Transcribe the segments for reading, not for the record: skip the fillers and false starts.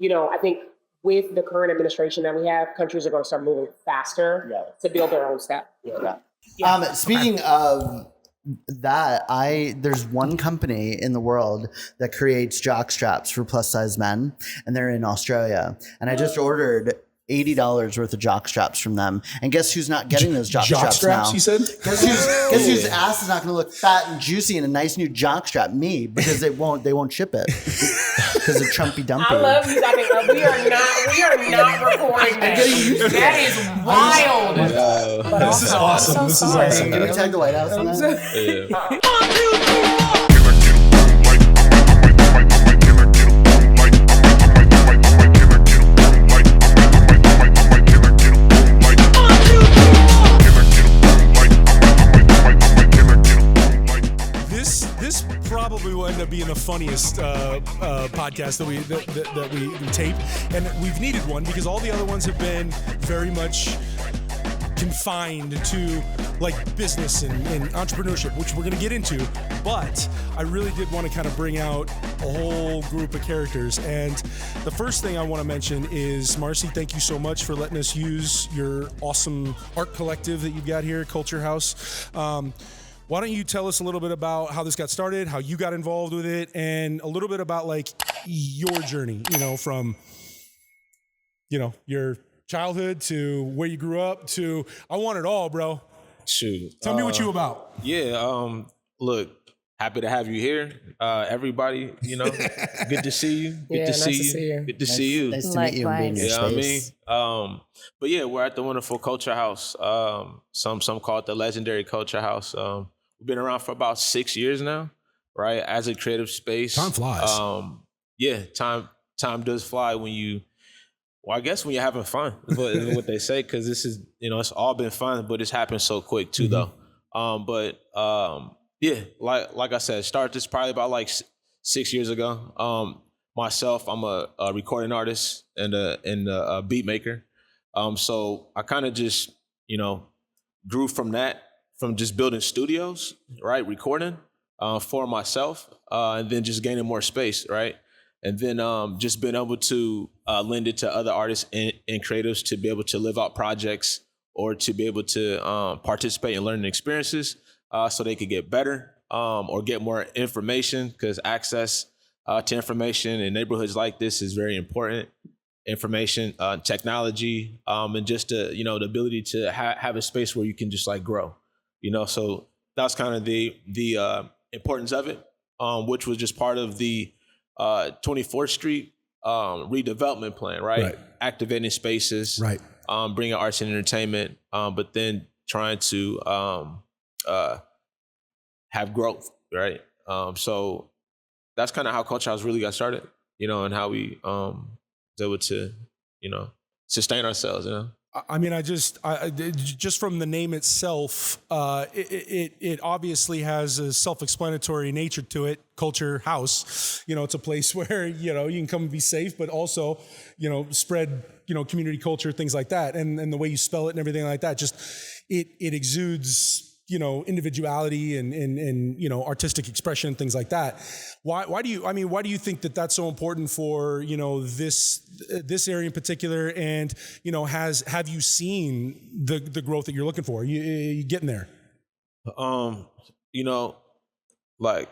I think with the current administration that we have, countries are going to start moving faster to build their own stuff. Speaking of that, there's one company in the world that creates jock straps for plus size men, and they're in Australia. And I just ordered $80 worth of jock straps from them. And guess who's not getting those jock straps now? You said? Guess whose ass is not going to look fat and juicy in a nice new jock strap? Me, because they won't ship it because of Trumpy Dumpy. I love you, Dr. We are not recording that. That is wild. This is awesome. This is awesome. Can we tag the White House on that? This probably will end up being the funniest podcast that we tape, and we've needed one because all the other ones have been very much confined to like business and entrepreneurship, which we're going to get into. But I really did want to kind of bring out a whole group of characters. And the first thing I want to mention is, Marcey, thank you so much for letting us use your awesome art collective that you've got here at Culxr House. Why don't you tell us a little bit about how this got started, how you got involved with it, and a little bit about like your journey, from, your childhood to where you grew up to, I want it all, bro. Shoot. Tell me what you about. Yeah. Look, happy to have you here. Everybody, good to see you. Good to see you. Good to see you. Nice to meet you and be in your space. But yeah, we're at the wonderful Culxr House. Some call it the legendary Culxr House. We've been around for about 6 years now, right? As a creative space. Time flies. Time does fly when you, I guess when you're having fun, is what they say, because this is, it's all been fun, but it's happened so quick too, though. Like I said, started this probably about like 6 years ago. Myself, I'm a recording artist and a beat maker. So I kind of just, grew from that, from just building studios, right? Recording for myself, and then just gaining more space, right? And then just being able to lend it to other artists and creatives to be able to live out projects or to be able to participate in learning experiences so they could get better or get more information, because access to information in neighborhoods like this is very important. Information, technology, and just the ability to have a space where you can just like grow, So that's kind of the importance of it, which was just part of the 24th Street redevelopment plan, right? Activating spaces, right? Bringing arts and entertainment, but then trying to have growth, right? So that's kind of how Culxr House really got started, and how we able to, sustain ourselves, I mean, just from the name itself, it obviously has a self-explanatory nature to it. Culxr House, it's a place where, you can come and be safe, but also, spread, community culture, things like that. And the way you spell it and everything like that, just, it exudes, individuality and artistic expression, things like that. Why do you think that that's so important for, this area in particular? And, have you seen the growth that you're looking for? You getting there? Like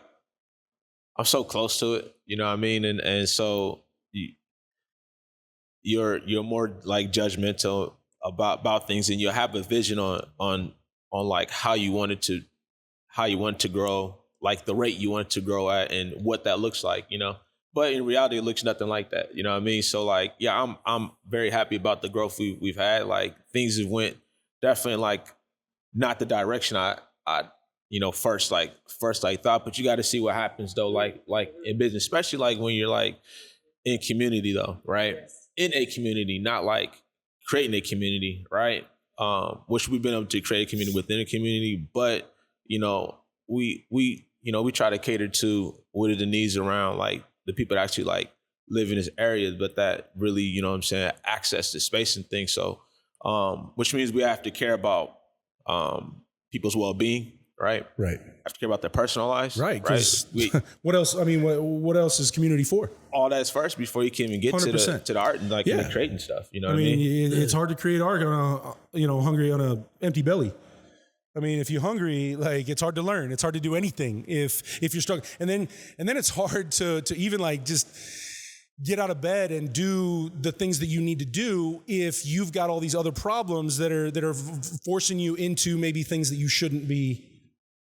I'm so close to it, And so you're more like judgmental about things, and you have a vision on like how you want to grow, like the rate you want it to grow at and what that looks like, But in reality, it looks nothing like that. So like, yeah, I'm very happy about the growth we've had. Like things have went definitely like not the direction I first thought, but you got to see what happens though. Like in business, especially like when you're like in community though, right? In a community, not like creating a community, right? Which we've been able to create a community within a community, but we try to cater to what are the needs around like the people that actually like live in this area, but that really, access to space and things. So, which means we have to care about people's well-being, right? Right. Have to care about their personal lives. Right. Because We, what else? I mean, what else is community for? all that's first before you can even get to 100%. the art and like Yeah. the creating stuff. You know I what mean, I mean? it's hard to create art on hungry on a empty belly. I mean, if you're hungry, like it's hard to learn. It's hard to do anything if you're struggling. And then it's hard to even like just get out of bed and do the things that you need to do if you've got all these other problems that are forcing you into maybe things that you shouldn't be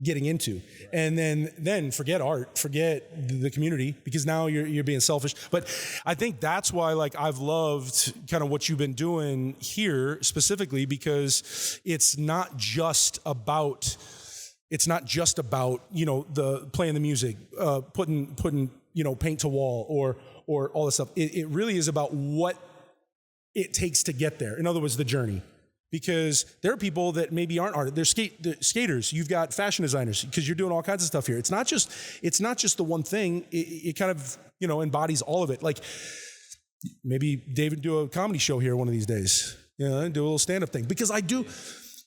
getting into. And then forget art, forget the community, because now you're being selfish. But I think that's why like I've loved kind of what you've been doing here specifically, because it's not just about the playing the music, putting paint to wall or all this stuff. It really is about what it takes to get there. In other words, the journey. Because there are people that maybe aren't artists. They're skaters. You've got fashion designers, because you're doing all kinds of stuff here. It's not just the one thing. It kind of embodies all of it. Like maybe David do a comedy show here one of these days. Do a little stand-up thing, because I do.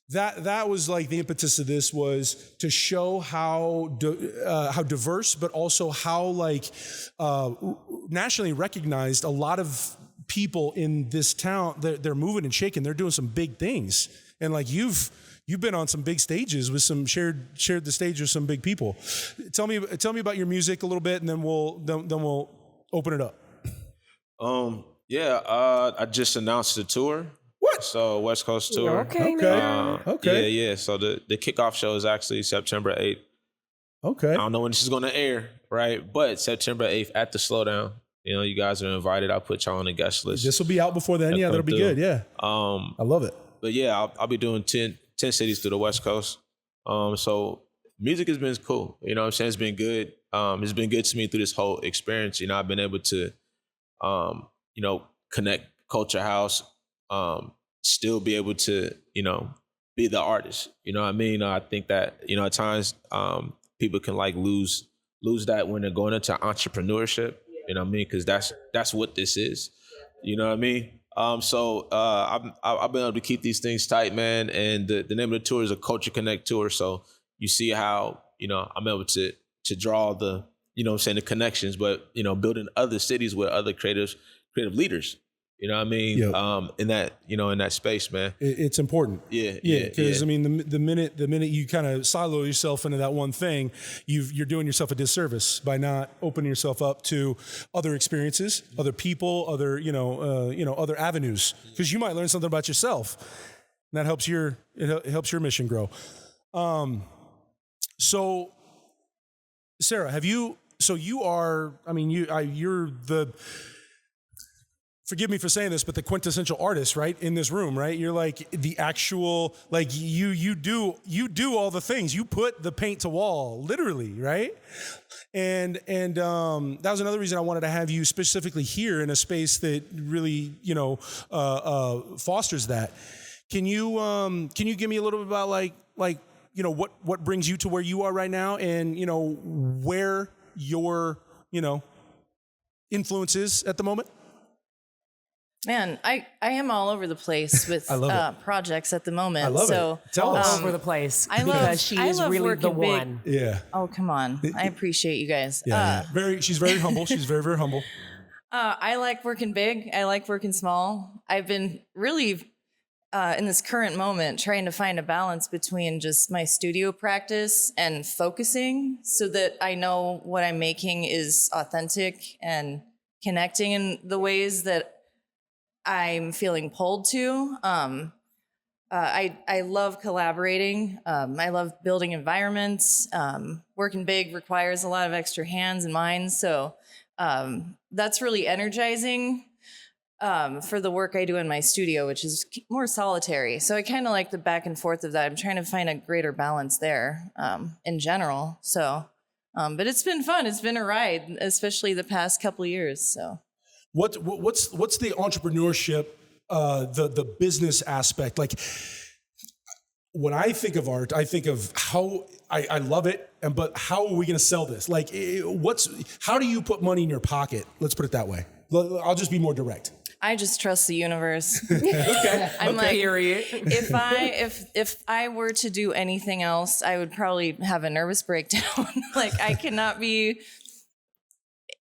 That was like the impetus of this, was to show how diverse, but also how like nationally recognized a lot of people in this town. They're moving and shaking. They're doing some big things, and like you've been on some big stages with some shared the stage with some big people. Tell me about your music a little bit, and then we'll open it up. I just announced the tour. What? So West Coast tour. Okay. Okay. Yeah. So the kickoff show is actually September 8th. Okay. I don't know when this is going to air, right? But September 8th at the Slowdown. You guys are invited. I'll put y'all on the guest list. This will be out before then. Yeah, that'll be good. Yeah. I love it. But yeah, I'll be doing 10 cities through the West Coast. So music has been cool. You know what I'm saying? It's been good. It's been good to me through this whole experience. I've been able to, connect Culxr House, still be able to, be the artist. You know what I mean? I think that, at times people can like lose that when they're going into entrepreneurship. You know what I mean? Because that's what this is. You know what I mean? So I've been able to keep these things tight, man. And the name of the tour is a Culxr Connect tour. So you see how I'm able to draw the the connections, but building other cities with other creative leaders. You know what I mean? Yep. In that space, man. It's important. Yeah. Because I mean, the minute you kind of silo yourself into that one thing, you're doing yourself a disservice by not opening yourself up to other experiences, other people, other other avenues. Because you might learn something about yourself, and that helps your mission grow. So, Sarah, you're the. Forgive me for saying this, but the quintessential artist, right, in this room, right? You're like the actual, like you do all the things. You put the paint to wall, literally, right? And that was another reason I wanted to have you specifically here in a space that really, fosters that. Can you give me a little bit about like what brings you to where you are right now, and where your influence is at the moment? Man, I am all over the place with projects at the moment. I love it. Tell us. All over the place. I love- because she I is love really the working big. one. Yeah. Oh, come on. I appreciate you guys. She's very humble. She's very, very humble. I like working big. I like working small. I've been really, in this current moment, trying to find a balance between just my studio practice and focusing so that I know what I'm making is authentic and connecting in the ways that I'm feeling pulled to. I love collaborating. I love building environments. Working big requires a lot of extra hands and minds. So that's really energizing for the work I do in my studio, which is more solitary. So I kind of like the back and forth of that. I'm trying to find a greater balance there in general. So, but it's been fun. It's been a ride, especially the past couple of years. So. What's the entrepreneurship, the business aspect? Like, when I think of art, I think of how I love it, but how are we going to sell this? Like, how do you put money in your pocket? Let's put it that way. I'll just be more direct. I just trust the universe. Okay. I'm like, period. if I were to do anything else, I would probably have a nervous breakdown. Like I cannot be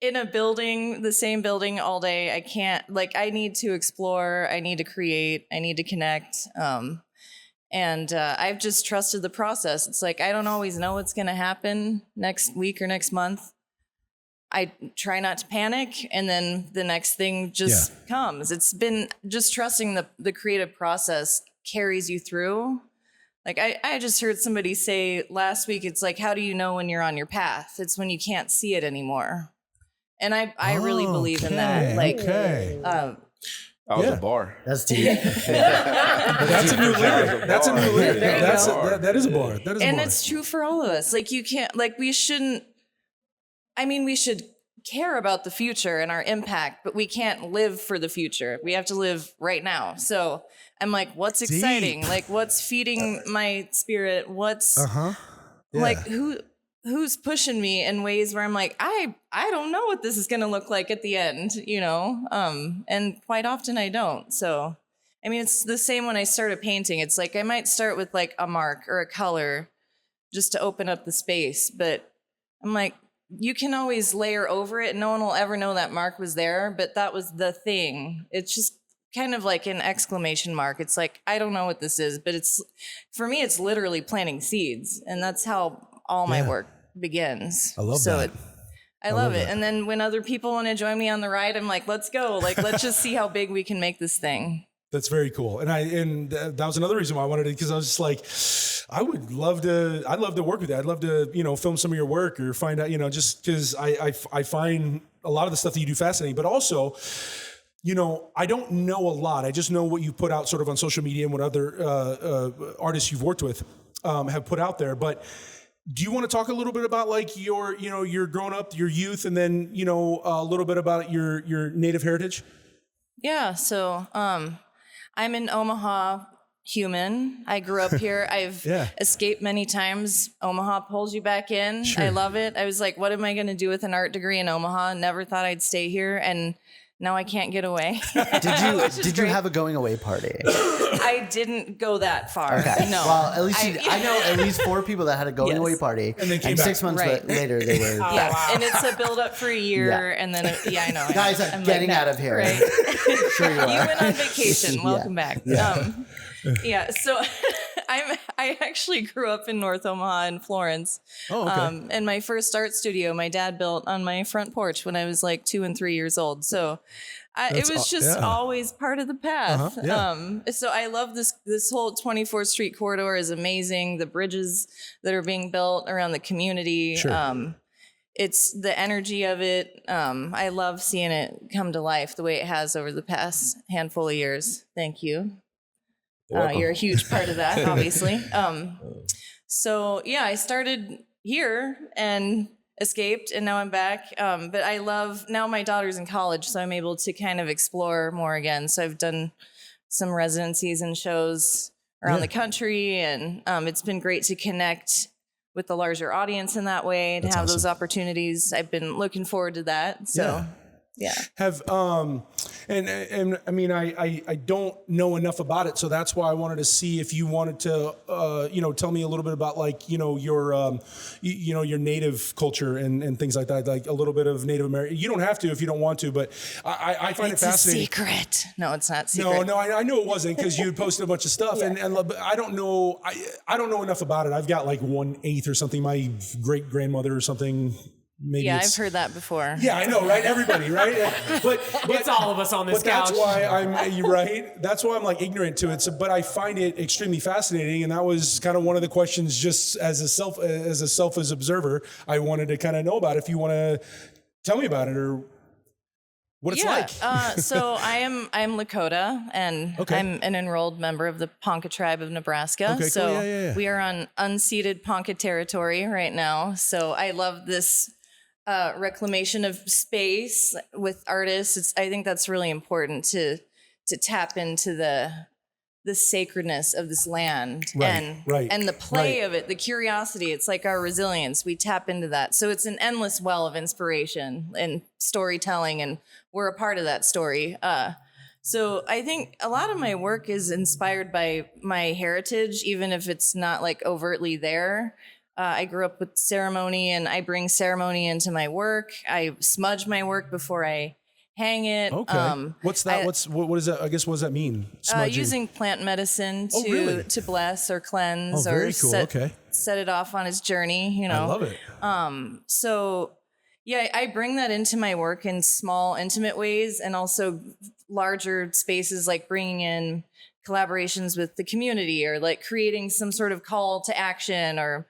in a building, the same building all day. I can't, like, I need to explore, I need to create, I need to connect. And I've just trusted the process. It's like, I don't always know what's going to happen next week or next month. I try not to panic, and then the next thing just comes. It's been just trusting the creative process carries you through. Like I just heard somebody say last week, it's like, how do you know when you're on your path? It's when you can't see it anymore. And I really believe in that. Like, That was a bar. That's deep. That's a new lyric. That's a new lyric. There you go. That is a bar. That is a and bar. it's true for all of us. Like you can't, like we shouldn't, I mean, we should care about the future and our impact, but we can't live for the future. We have to live right now. So I'm like, what's exciting? Like what's feeding my spirit? What's like, who's pushing me in ways where I'm like, I don't know what this is going to look like at the end, you know? And quite often I don't. So, I mean, it's the same when I start a painting. It's like, I might start with like a mark or a color just to open up the space, but I'm like, you can always layer over it. No one will ever know that mark was there, but that was the thing. It's just kind of like an exclamation mark. It's like, I don't know what this is, but it's, for me, it's literally planting seeds. And that's how all my work begins. I love that. I love it. And then when other people want to join me on the ride, I'm like, let's go. Like, let's just see how big we can make this thing. That's very cool. And that was another reason why I wanted it, because I was just like, I'd love to work with you. I'd love to, film some of your work or find out, just because I find a lot of the stuff that you do fascinating, but also, I don't know a lot. I just know what you put out sort of on social media and what other artists you've worked with have put out there. But do you want to talk a little bit about like your growing up, your youth, and then, a little bit about your native heritage? Yeah. So, I'm an Omaha human. I grew up here. I've escaped many times. Omaha pulls you back in. Sure. I love it. I was like, what am I going to do with an art degree in Omaha? Never thought I'd stay here. And now I can't get away. Did you have a going away party? I didn't go that far. Okay. No. Well, at least I know at least 4 people that had a going away party, and then came and back. 6 months later they were. Yeah, and it's a build up for a year, and then I know. Guys, I'm getting out of here. Right? Sure you are. You went on vacation. Welcome back. So I actually grew up in North Omaha in Florence. Oh, okay. And my first art studio, my dad built on my front porch when I was like 2 and 3 years old. So it was just always part of the path. So I love this whole 24th Street corridor is amazing. The bridges that are being built around the community. Sure. It's the energy of it. I love seeing it come to life the way it has over the past handful of years. Thank you. You're a huge part of that, obviously. So I started here and escaped, and now I'm back. But I love, now my daughter's in college, so I'm able to kind of explore more again. So I've done some residencies and shows around the country, and it's been great to connect with the larger audience in that way, to have those opportunities. I've been looking forward to that. So Have and I mean I don't know enough about it, so that's why I wanted to see if you wanted to tell me a little bit about like your your native culture and things like that, like a little bit of Native American. You don't have to if you don't want to, but I find it fascinating. It's a secret. No, it's not secret. No, I knew it wasn't, because you posted a bunch of stuff, and I don't know I don't know enough about it. I've got like 1/8 or something. My great grandmother or something. Maybe I've heard that before. Yeah, I know, right? Everybody, right? But it's all of us on this couch. That's why you're right. That's why I'm like ignorant to it. So, but I find it extremely fascinating, and that was kind of one of the questions. Just as as observer, I wanted to kind of know about. If you want to tell me about it or what it's like. So I'm Lakota, and I'm an enrolled member of the Ponca Tribe of Nebraska. Okay, so cool. we are on unceded Ponca territory right now. So I love this reclamation of space with artists. I think that's really important to tap into the sacredness of this land and the play of it, the curiosity. It's like our resilience. We tap into that. So it's an endless well of inspiration and storytelling, and we're a part of that story. So I think a lot of my work is inspired by my heritage, even if it's not like overtly there. I grew up with ceremony, and I bring ceremony into my work. I smudge my work before I hang it. Okay. What's that? What is that? I guess what does that mean? Smudging. Using plant medicine to really? to bless or cleanse very or cool. set it off on his journey. You know, I love it. So yeah, I bring that into my work in small, intimate ways, and also larger spaces, like bringing in collaborations with the community, or like creating some sort of call to action or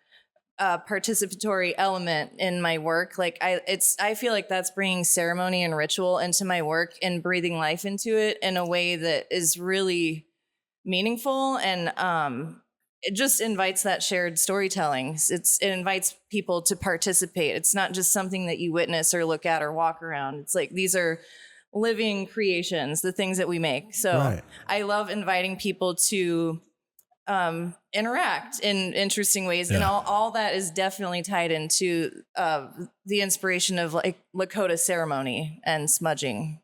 participatory element in my work. Like I feel like that's bringing ceremony and ritual into my work and breathing life into it in a way that is really meaningful, and it just invites that shared storytelling. It invites people to participate. It's not just something that you witness or look at or walk around. It's like these are living creations, the things that we make. So I love inviting people to interact in interesting ways. And all that is definitely tied into the inspiration of like Lakota ceremony and smudging.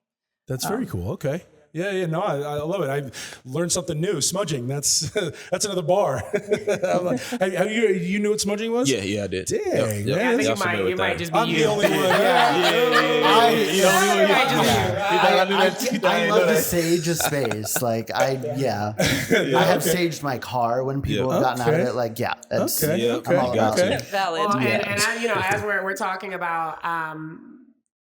That's very cool. Okay. Yeah, no, I love it. I learned something new. Smudging, that's another bar. You knew what smudging was? Yeah, I did. Dang, Yeah, I think you might just be I'm you. the only one. I love to sage a space. Like I have saged my car when people have gotten out of it. Like, that's I'm all about it. Valid. Well, and as we're talking about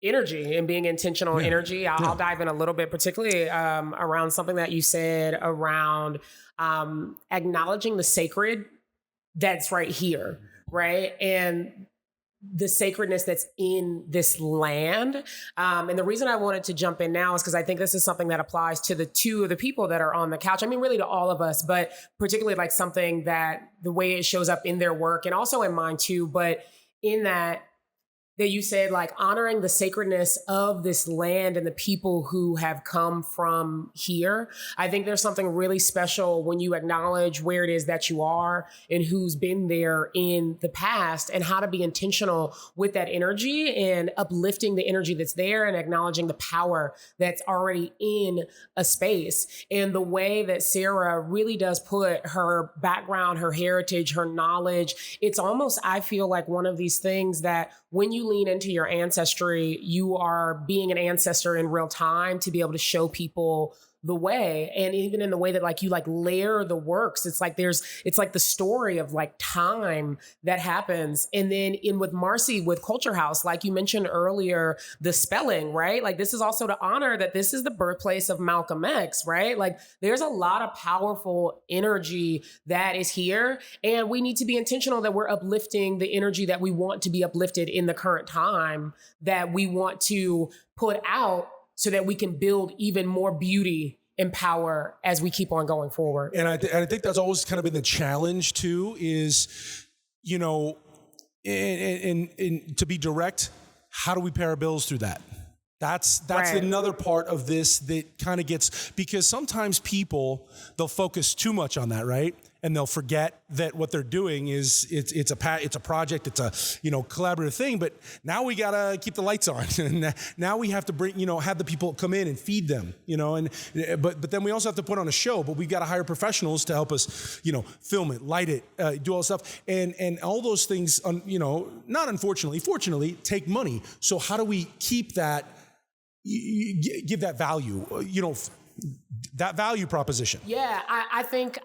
energy and being intentional energy, I'll dive in a little bit, particularly around something that you said around acknowledging the sacred that's right here, right? And the sacredness that's in this land. And the reason I wanted to jump in now is because I think this is something that applies to the two of the people that are on the couch. I mean, really to all of us, but particularly like something that the way it shows up in their work and also in mine too, but in that you said, like, honoring the sacredness of this land and the people who have come from here. I think there's something really special when you acknowledge where it is that you are and who's been there in the past, and how to be intentional with that energy and uplifting the energy that's there and acknowledging the power that's already in a space. And the way that Sarah really does put her background, her heritage, her knowledge, it's almost, I feel like, one of these things that when you lean into your ancestry, you are being an ancestor in real time to be able to show people the way. And even in the way that like you like layer the works, it's like it's like the story of like time that happens. And then with Marcey, with Culxr House, like you mentioned earlier, the spelling, right? Like this is also to honor that this is the birthplace of Malcolm X, right? Like there's a lot of powerful energy that is here, and we need to be intentional that we're uplifting the energy that we want to be uplifted in the current time, that we want to put out, so that we can build even more beauty and power as we keep on going forward. And I think that's always kind of been the challenge too, is, you know, and to be direct, how do we pay our bills through that? That's right. Another part of this that kind of gets, because sometimes people, they'll focus too much on that, right? And they'll forget that what they're doing is it's a project, it's a, you know, collaborative thing. But now we gotta keep the lights on, and now we have to bring, you know, have the people come in and feed them, you know. And but then we also have to put on a show. But we got to hire professionals to help us, you know, film it, light it, do all this stuff, and all those things, you know, not unfortunately, fortunately, take money. So how do we keep that? Give that value, you know, that value proposition. Yeah, I think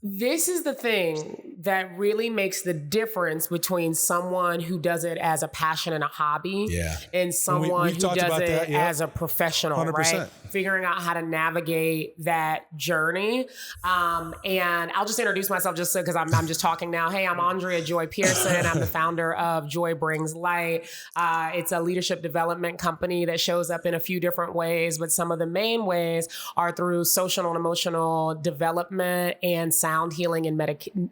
this is the thing that really makes the difference between someone who does it as a passion and a hobby and someone who does it as a professional, 100%. Right? Figuring out how to navigate that journey. And I'll just introduce myself just because I'm just talking now. Hey, I'm Andrea Joy Pearson. I'm the founder of Joy Brings Light. It's a leadership development company that shows up in a few different ways, but some of the main ways are through social and emotional development and sound healing and meditation.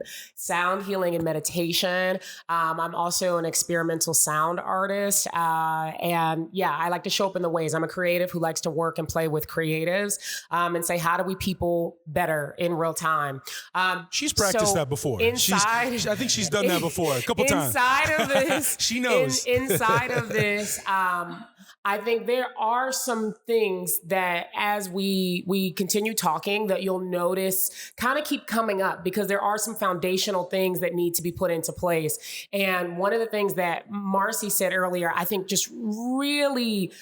I'm also an experimental sound artist. And yeah, I like to show up in the ways. I'm a creative who likes to work and play with creatives and say, how do we people better in real time? She's practiced that before. I think she's done that before a couple times. Inside of this, she knows. Inside of this, I think there are some things that as we continue talking that you'll notice kind of keep coming up because there are some foundational things that need to be put into place. And one of the things that Marcey said earlier, I think just really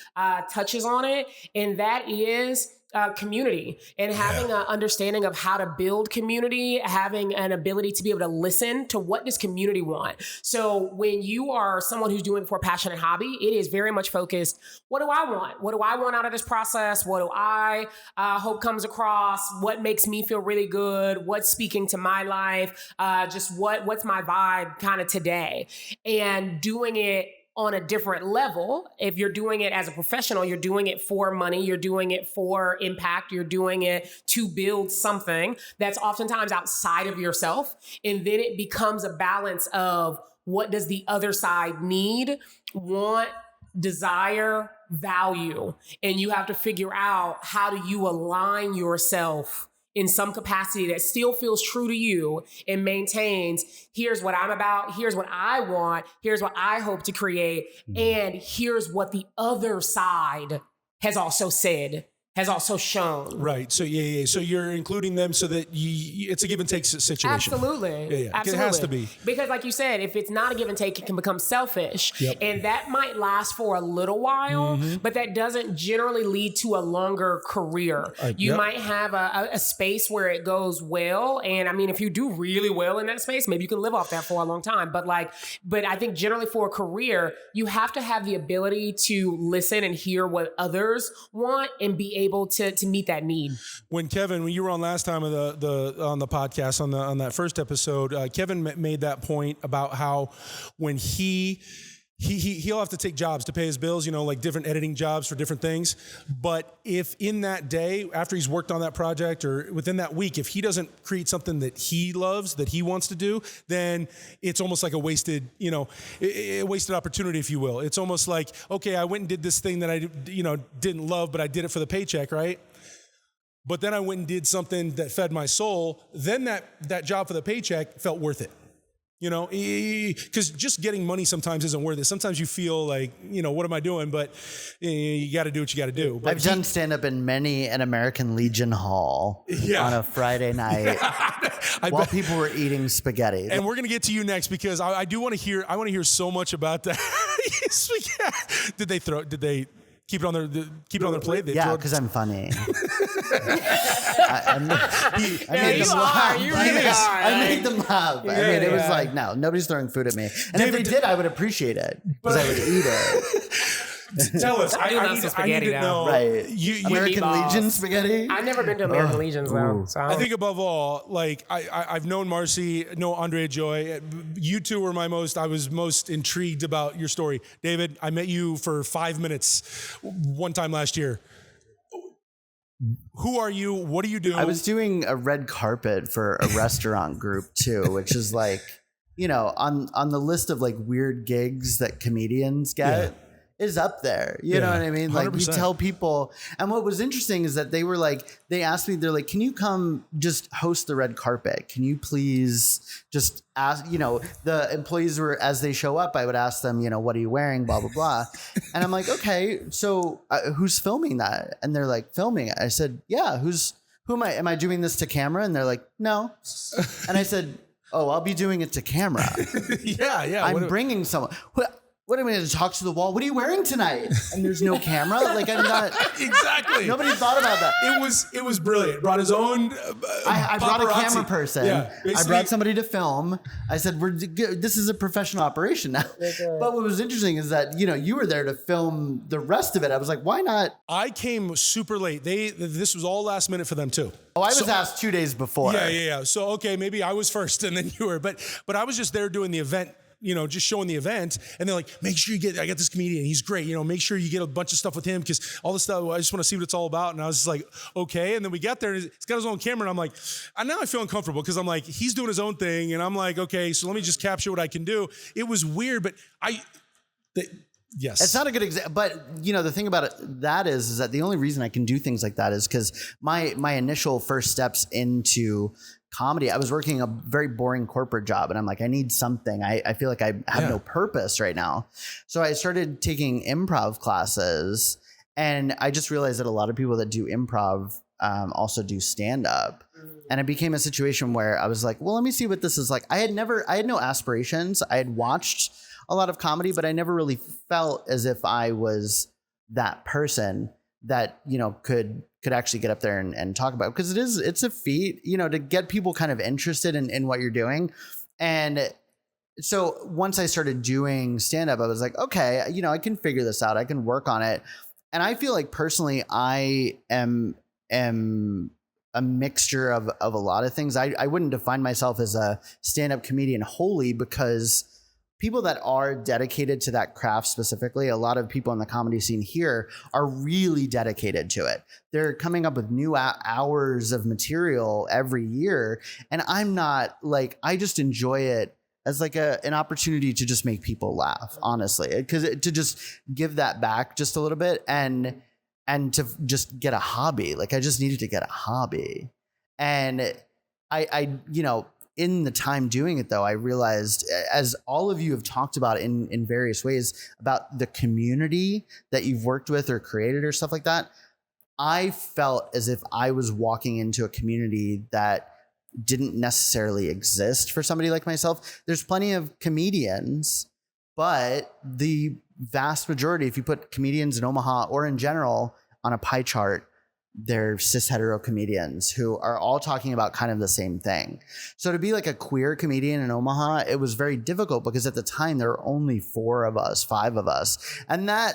touches on it, and that is community and having an understanding of how to build community, having an ability to be able to listen to what does community want. So when you are someone who's doing it for a passionate hobby, it is very much focused. What do I want? What do I want out of this process? What do I hope comes across? What makes me feel really good? What's speaking to my life? Just what's my vibe kind of today? And doing it on a different level. If you're doing it as a professional, you're doing it for money, you're doing it for impact, you're doing it to build something that's oftentimes outside of yourself. And then it becomes a balance of what does the other side need, want, desire, value. And you have to figure out how do you align yourself in some capacity that still feels true to you and maintains, here's what I'm about, here's what I want, here's what I hope to create, and here's what the other side has also said, has also shown. Right. So so you're including them so that it's a give and take situation. Absolutely. Yeah. Absolutely. It has to be. Because like you said, if it's not a give and take, it can become selfish. Yep. And that might last for a little while, but that doesn't generally lead to a longer career. You might have a space where it goes well. And I mean, if you do really well in that space, maybe you can live off that for a long time. But I think generally for a career, you have to have the ability to listen and hear what others want and be able to meet that need. When you were on last time on the podcast on that first episode, Kevin made that point about how when he'll have to take jobs to pay his bills, like different editing jobs for different things. But if in that day, after he's worked on that project or within that week, if he doesn't create something that he loves, that he wants to do, then it's almost like a wasted opportunity, if you will. It's almost like, okay, I went and did this thing that I, didn't love, but I did it for the paycheck, right? But then I went and did something that fed my soul. Then that job for the paycheck felt worth it. Because just getting money sometimes isn't worth it. Sometimes you feel like, what am I doing? But you got to do what you got to do. But I've done stand up in many an American Legion hall on a Friday night while people were eating spaghetti. And we're going to get to you next because I do want to hear. I want to hear so much about that. Did they keep it on their plate? Yeah, because I'm funny. I made them laugh. It was like, no, nobody's throwing food at me. And if they did, I would appreciate it because I would eat it. Tell us. I need to know. Right. American Legion spaghetti? I've never been to American Legions though. So. I think above all, I've known Marcey, know Andrea Joy. You two were I was most intrigued about your story. David, I met you for 5 minutes one time last year. Who are you? What do you do? I was doing a red carpet for a restaurant group too, which is like, on the list of like weird gigs that comedians get. Is up there. You know what I mean? Like 100%. You tell people. And what was interesting is that they asked me, they're like, can you come just host the red carpet? Can you please just ask, the employees were, as they show up, I would ask them, what are you wearing? Blah, blah, blah. And I'm like, okay, so who's filming that? And they're like, filming it. I said, yeah, who am I? Am I doing this to camera? And they're like, no. And I said, oh, I'll be doing it to camera. Yeah. I'm bringing someone. What am I going to talk to the wall? What are you wearing tonight? And there's no camera. Like I'm not exactly. Nobody thought about that. It was brilliant. Brought his own. I brought a camera person. Yeah, I brought somebody to film. I said, this is a professional operation now. But what was interesting is that you were there to film the rest of it. I was like, why not? I came super late. This was all last minute for them too. Oh, I was asked 2 days before. Yeah. So okay, maybe I was first and then you were, but I was just there doing the event. Just showing the event, and they're like, make sure I got this comedian, he's great, make sure you get a bunch of stuff with him, because all this stuff, I just want to see what it's all about. And I was just like, okay. And then we got there, and he's got his own camera, and I'm like, now I feel uncomfortable, because I'm like, he's doing his own thing, and I'm like, okay, so let me just capture what I can do. It was weird, but Yes. It's not a good example, but the thing about that is that the only reason I can do things like that is because my initial first steps into comedy, I was working a very boring corporate job, and I'm like, I need something. I feel like I have no purpose right now. So I started taking improv classes, and I just realized that a lot of people that do improv also do stand up. And it became a situation where I was like, well, let me see what this is like. I had no aspirations. I had watched a lot of comedy, but I never really felt as if I was that person that, could actually get up there and talk about it. Because it's a feat, to get people kind of interested in what you're doing. And so once I started doing stand up, I was like, okay, I can figure this out. I can work on it. And I feel like personally, I am a mixture of a lot of things. I wouldn't define myself as a stand-up comedian wholly, because people that are dedicated to that craft specifically, a lot of people in the comedy scene here are really dedicated to it. They're coming up with new hours of material every year. And I'm not like, I just enjoy it as like an opportunity to just make people laugh, honestly, because to just give that back just a little bit and to just get a hobby. Like I just needed to get a hobby. And I in the time doing it though, I realized, as all of you have talked about in various ways, about the community that you've worked with or created or stuff like that, I felt as if I was walking into a community that didn't necessarily exist for somebody like myself. There's plenty of comedians, but the vast majority, if you put comedians in Omaha or in general on a pie chart, they're cis hetero comedians who are all talking about kind of the same thing. So to be like a queer comedian in Omaha, it was very difficult because at the time there were only 5 of us. And that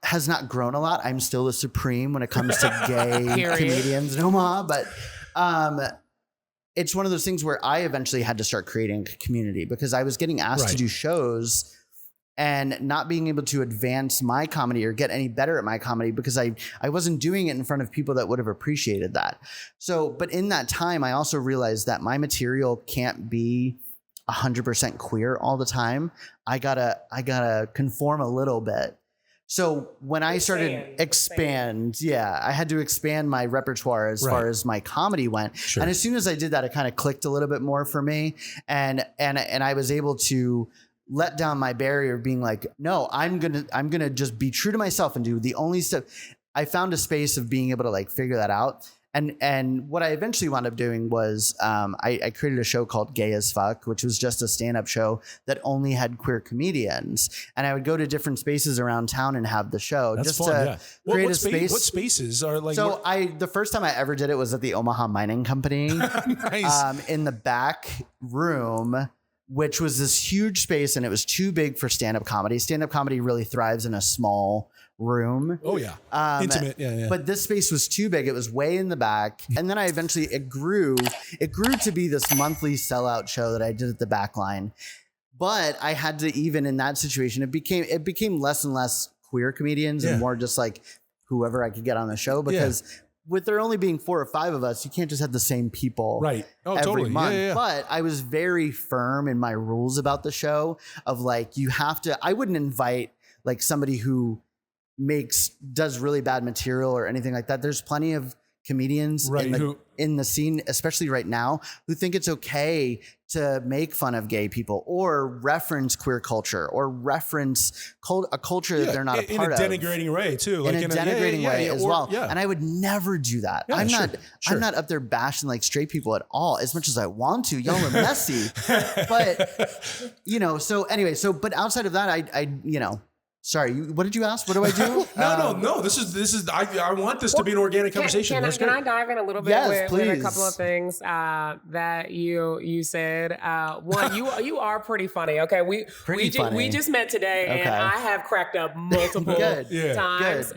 has not grown a lot. I'm still the supreme when it comes to gay comedians in Omaha, but it's one of those things where I eventually had to start creating a community because I was getting asked to do shows and not being able to advance my comedy or get any better at my comedy because I wasn't doing it in front of people that would have appreciated that. So, but in that time, I also realized that my material can't be 100% queer all the time. I gotta conform a little bit. So when I started expand, I had to expand my repertoire as far as my comedy went. Sure. And as soon as I did that, it kind of clicked a little bit more for me. And I was able to let down my barrier of being like, no, I'm gonna just be true to myself and do the only stuff. I found a space of being able to like figure that out. And what I eventually wound up doing was I created a show called Gay as Fuck, which was just a stand-up show that only had queer comedians. And I would go to different spaces around town and have the show. That's just fun, to create a space. What spaces are like? So the first time I ever did it was at the Omaha Mining Company. Nice. In the back room, which was this huge space, and it was too big for stand-up comedy. Stand-up comedy really thrives in a small room. Oh yeah. Intimate. Yeah. But this space was too big. It was way in the back. And then it grew to be this monthly sellout show that I did at the back line. But I had to, even in that situation, it became less and less queer comedians and more just like whoever I could get on the show, because with there only being 4 or 5 of us, you can't just have the same people every month. Yeah. But I was very firm in my rules about the show of like, I wouldn't invite like somebody who does really bad material or anything like that. There's plenty of comedians in the scene, especially right now, who think it's okay to make fun of gay people or reference queer culture or reference a culture that they're not a part of. In a denigrating way too. Like in a denigrating way as well. Yeah. And I would never do that. Yeah, I'm not up there bashing like straight people at all, as much as I want to. Y'all are messy. But, so anyway, but outside of that, sorry, what did you ask? What do I do? No. This is. I want this to be an organic conversation. Can I dive in a little bit with a couple of things that you said? One, you are pretty funny. Okay, we just met today, and I have cracked up multiple times.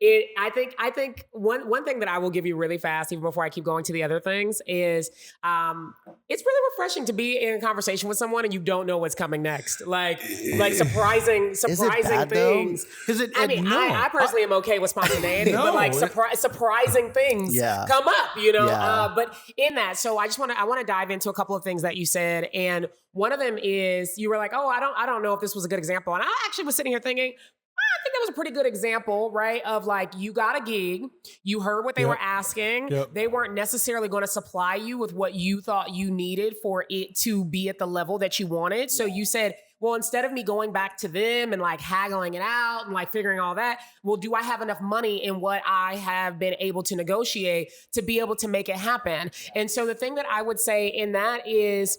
I think one thing that I will give you really fast, even before I keep going to the other things, is it's really refreshing to be in a conversation with someone and you don't know what's coming next. Like surprising things. Because I personally am okay with spontaneity, but like surprising things come up, you know. But in that, so I want to dive into a couple of things that you said, and one of them is you were like, oh, I don't know if this was a good example, and I actually was sitting here thinking, I think that was a pretty good example, right? Of like, you got a gig, you heard what they were asking. They weren't necessarily going to supply you with what you thought you needed for it to be at the level that you wanted. So you said, well, instead of me going back to them and like haggling it out and like figuring all that, well, do I have enough money in what I have been able to negotiate to be able to make it happen? And so the thing that I would say in that is,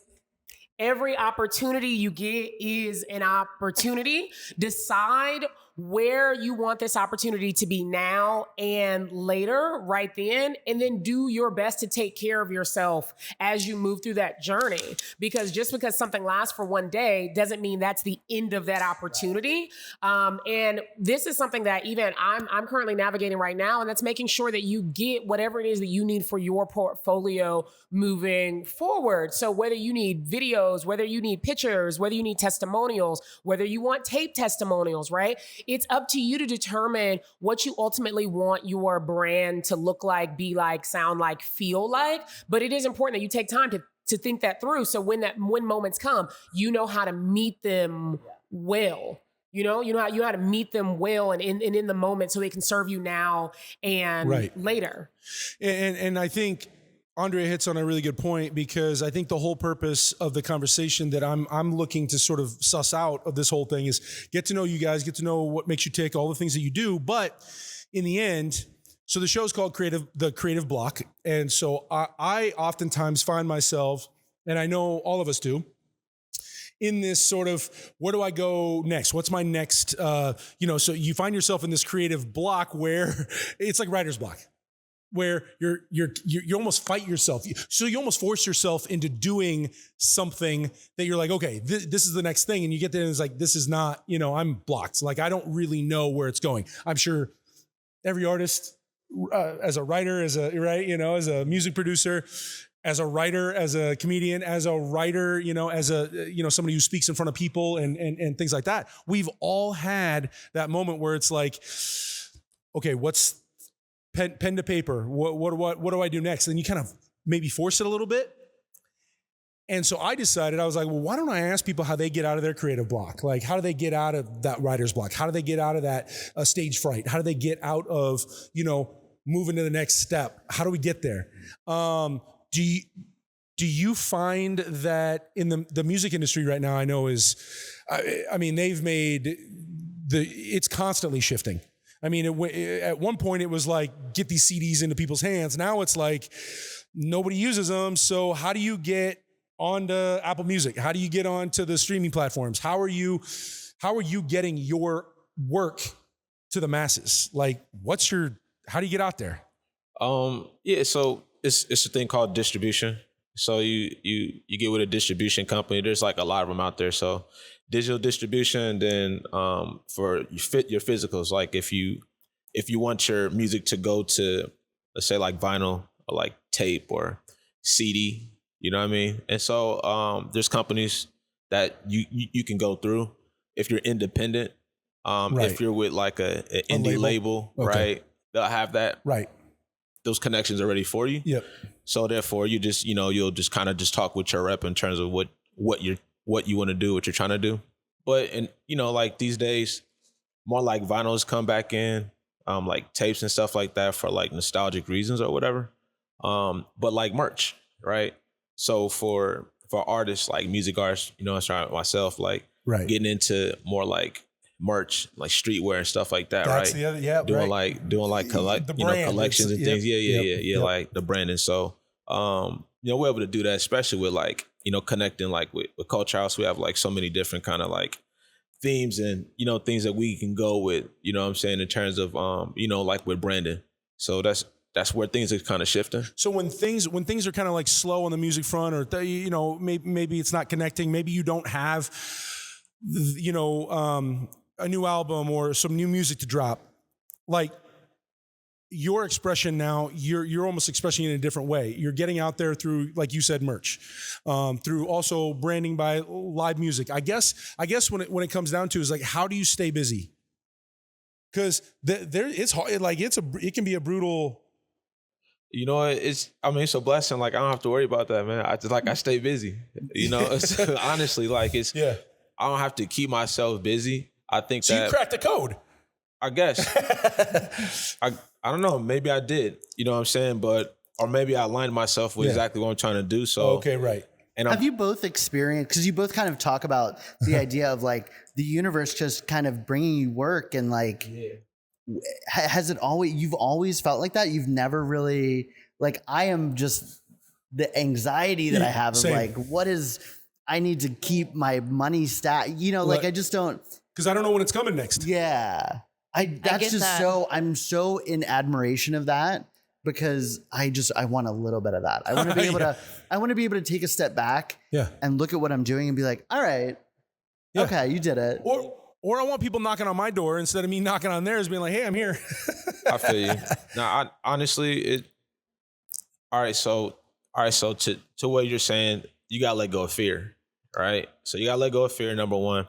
every opportunity you get is an opportunity. Decide where you want this opportunity to be now and later, right then, and then do your best to take care of yourself as you move through that journey. Because just because something lasts for one day doesn't mean that's the end of that opportunity. And this is something that even I'm currently navigating right now, and that's making sure that you get whatever it is that you need for your portfolio moving forward. So whether you need videos, whether you need pictures, whether you need testimonials, whether you want tape testimonials, right? It's up to you to determine what you ultimately want your brand to look like, be like, sound like, feel like. But it is important that you take time to think that through. So when moments come, you know how to meet them well. You know how to meet them well and in the moment, so they can serve you now and later. And I think Andrea hits on a really good point, because I think the whole purpose of the conversation that I'm looking to sort of suss out of this whole thing is get to know you guys, get to know what makes you tick, all the things that you do. But in the end, so the show's called The Creative Block. And so I oftentimes find myself, and I know all of us do, in this sort of, where do I go next? What's my next, so you find yourself in this creative block where it's like writer's block, where you almost fight yourself. So you almost force yourself into doing something that you're like, okay, this is the next thing. And you get there and it's like, this is not, I'm blocked. Like, I don't really know where it's going. I'm sure every artist, as a writer, as a music producer, as a writer, as a comedian, as a writer, as a, somebody who speaks in front of people and things like that. We've all had that moment where it's like, okay, what's pen to paper? What do I do next? And you kind of maybe force it a little bit. And so I decided, I was like, well, why don't I ask people how they get out of their creative block? Like, how do they get out of that writer's block? How do they get out of that stage fright? How do they get out of, moving to the next step? How do we get there? Do you find that in the music industry right now, I know they've made it's constantly shifting. I mean, at one point it was like, get these CDs into people's hands. Now it's like, nobody uses them. So how do you get onto Apple Music? How do you get onto the streaming platforms? How are you getting your work to the masses? Like, how do you get out there? So it's a thing called distribution. So you get with a distribution company. There's like a lot of them out there. So digital distribution, then for your physicals, like if you want your music to go to, let's say, like vinyl or like tape or CD, you know what I mean? And so there's companies that you can go through if you're independent. If you're with like an indie label, okay, right? They'll have that. Right. Those connections are ready for you. Yep. So therefore you just, you'll just kind of just talk with your rep in terms of what you want to do, what you're trying to do. But, and like these days, more like vinyls come back in, like tapes and stuff like that for like nostalgic reasons or whatever. But like merch, right? So for artists, like music artists, I'm trying myself, like getting into more like merch, like streetwear and stuff like that. That's right? The other, yeah, doing right. like collections and things. Yeah. Like the branding. So, we're able to do that, especially with like, connecting like with Culxr House. We have like so many different kind of like themes and, things that we can go with, you know what I'm saying, in terms of, like with branding. So that's where things are kind of shifting. So when things are kind of like slow on the music front, or, maybe it's not connecting, maybe you don't have, a new album or some new music to drop, like, your expression now, you're almost expressing it in a different way. You're getting out there through, like you said, merch, through also branding by live music. I guess when it comes down to is like, how do you stay busy? Because it's hard. Like it can be a brutal. You know, it's a blessing. Like, I don't have to worry about that, man. I stay busy, you know, honestly, like I don't have to keep myself busy. I think so that you cracked the code. I guess. I don't know. Maybe I did. You know what I'm saying? Or maybe I aligned myself with exactly what I'm trying to do. So okay, right. And have you both experienced, because you both kind of talk about the idea of like the universe just kind of bringing you work, and like, has it always, you've always felt like that? You've never really, like, I am just the anxiety that I have of like, I need to keep my money you know, like I just don't. Because I don't know when it's coming next. Yeah. I'm so in admiration of that, because I want a little bit of that. I want to be able to take a step back and look at what I'm doing and be like, all right, okay, you did it. Or I want people knocking on my door instead of me knocking on theirs, being like, hey, I'm here. I feel you. Now, honestly, all right. So to what you're saying, you gotta let go of fear, right? So you gotta let go of fear, number one.